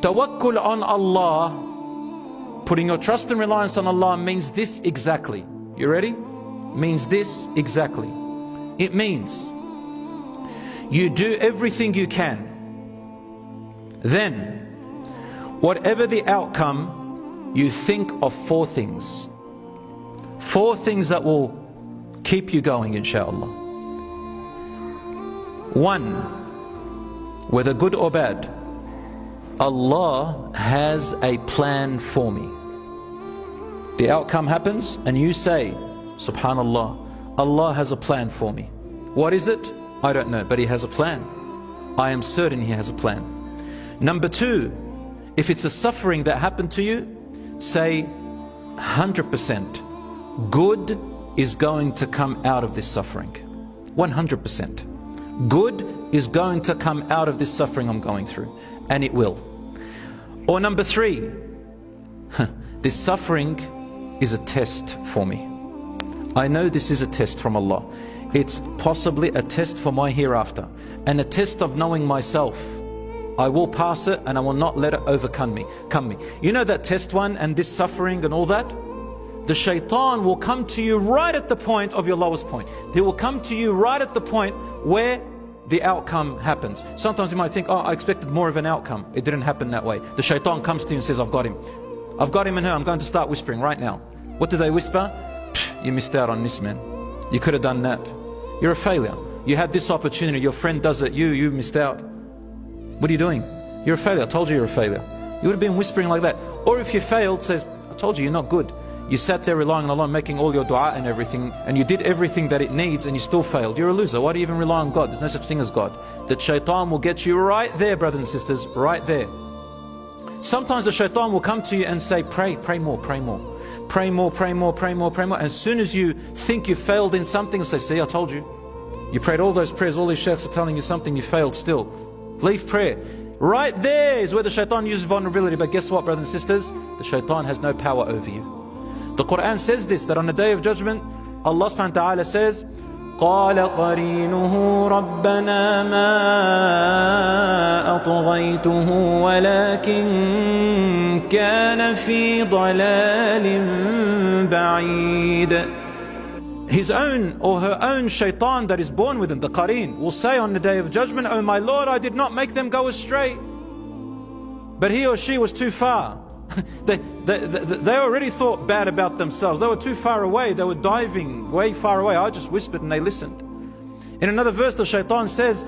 Tawakkul on Allah, putting your trust and reliance on Allah, means this exactly. You ready? Means this exactly. It means you do everything you can. Then, whatever the outcome, you think of 4 things. 4 things that will keep you going, inshallah. 1, whether good or bad, Allah has a plan for me. The outcome happens and you say, Subhanallah, Allah has a plan for me. What is it? I don't know, but He has a plan. I am certain He has a plan. Number 2, if it's a suffering that happened to you, say 100% good is going to come out of this suffering. 100%. Good is going to come out of this suffering I'm going through, and it will. Or number 3, this suffering is a test for me. I know this is a test from Allah. It's possibly a test for my hereafter, and a test of knowing myself. I will pass it and I will not let it overcome me. You know that test one and this suffering and all that? The shaitan will come to you right at the point of your lowest point. He will come to you right at the point where the outcome happens. Sometimes you might think, oh, I expected more of an outcome. It didn't happen that way. The shaitan comes to you and says, I've got him. I've got him and her. I'm going to start whispering right now. What do they whisper? You missed out on this, man. You could have done that. You're a failure. You had this opportunity. Your friend does it. You missed out. What are you doing? You're a failure. I told you you're a failure. You would have been whispering like that. Or if you failed, says, I told you you're not good. You sat there relying on Allah, making all your dua and everything, and you did everything that it needs and you still failed. You're a loser. Why do you even rely on God? There's no such thing as God. That shaitan will get you right there, brothers and sisters, right there. Sometimes the shaitan will come to you and say, pray more, pray more. Pray more, pray more, pray more, pray more. And as soon as you think you failed in something, he'll say, see, I told you. You prayed all those prayers, all these sheikhs are telling you something, you failed still. Leave prayer. Right there is where the shaitan uses vulnerability. But guess what, brothers and sisters? The shaitan has no power over you. The Quran says this, that on the Day of Judgment, Allah subhanahu wa ta'ala says, قال قرينه ربنا ما أطغيته ولكن كان في ضلال بعيد. His own or her own shaitan that is born with him, the qareen, will say on the Day of Judgment, oh my Lord, I did not make them go astray, but he or she was too far. They already thought bad about themselves. They were too far away. They were diving way far away. I just whispered and they listened. In another verse, the shaitan says,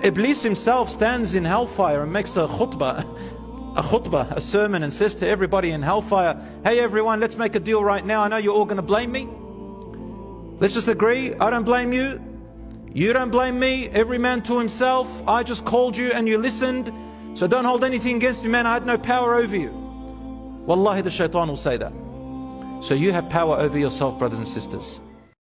Iblis himself stands in hellfire and makes a khutbah, a sermon, and says to everybody in hellfire, hey everyone, let's make a deal right now. I know you're all going to blame me. Let's just agree. I don't blame you. You don't blame me. Every man to himself. I just called you and you listened. So don't hold anything against me, man. I had no power over you. Wallahi, the shaitan will say that. So you have power over yourself, brothers and sisters.